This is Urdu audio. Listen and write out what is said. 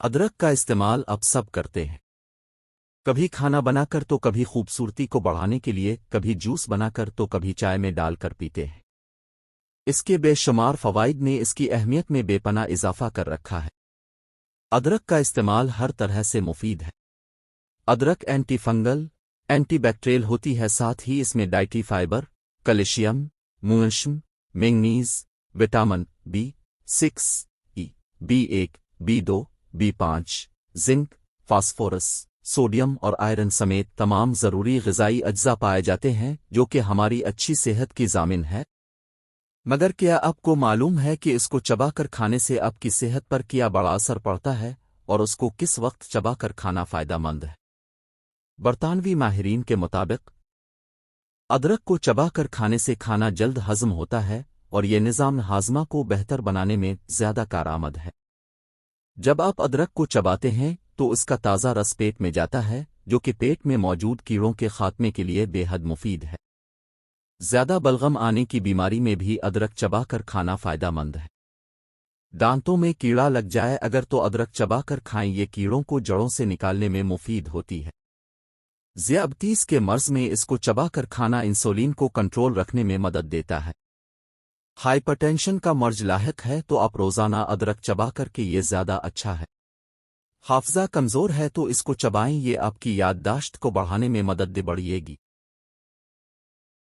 ادرک کا استعمال اب سب کرتے ہیں، کبھی کھانا بنا کر تو کبھی خوبصورتی کو بڑھانے کے لیے، کبھی جوس بنا کر تو کبھی چائے میں ڈال کر پیتے ہیں۔ اس کے بے شمار فوائد نے اس کی اہمیت میں بے پناہ اضافہ کر رکھا ہے۔ ادرک کا استعمال ہر طرح سے مفید ہے۔ ادرک اینٹی فنگل، اینٹی بیکٹیریل ہوتی ہے، ساتھ ہی اس میں dietary fibre, calcium, magnesium, manganese, vitamin B6، B1، B2، B5، zinc, phosphorus, sodium اور آئرن سمیت تمام ضروری غذائی اجزاء پائے جاتے ہیں جو کہ ہماری اچھی صحت کی ضامن ہے۔ مگر کیا آپ کو معلوم ہے کہ اس کو چبا کر کھانے سے آپ کی صحت پر کیا بڑا اثر پڑتا ہے، اور اس کو کس وقت چبا کر کھانا فائدہ مند ہے؟ برطانوی ماہرین کے مطابق ادرک کو چبا کر کھانے سے کھانا جلد ہضم ہوتا ہے اور یہ نظام ہاضمہ کو بہتر بنانے میں زیادہ کارآمد ہے۔ جب آپ ادرک کو چباتے ہیں تو اس کا تازہ رس پیٹ میں جاتا ہے، جو کہ پیٹ میں موجود کیڑوں کے خاتمے کے لیے بے حد مفید ہے۔ زیادہ بلغم آنے کی بیماری میں بھی ادرک چبا کر کھانا فائدہ مند ہے۔ دانتوں میں کیڑا لگ جائے اگر تو ادرک چبا کر کھائیں، یہ کیڑوں کو جڑوں سے نکالنے میں مفید ہوتی ہے۔ ذیابطیس کے مرض میں اس کو چبا کر کھانا انسولین کو کنٹرول رکھنے میں مدد دیتا ہے۔ ہائپرٹینشن کا مرض لاحق ہے تو آپ روزانہ ادرک چبا کر کے یہ زیادہ اچھا ہے۔ حافظہ کمزور ہے تو اس کو چبائیں، یہ آپ کی یادداشت کو بڑھانے میں مدد بڑھائے گی۔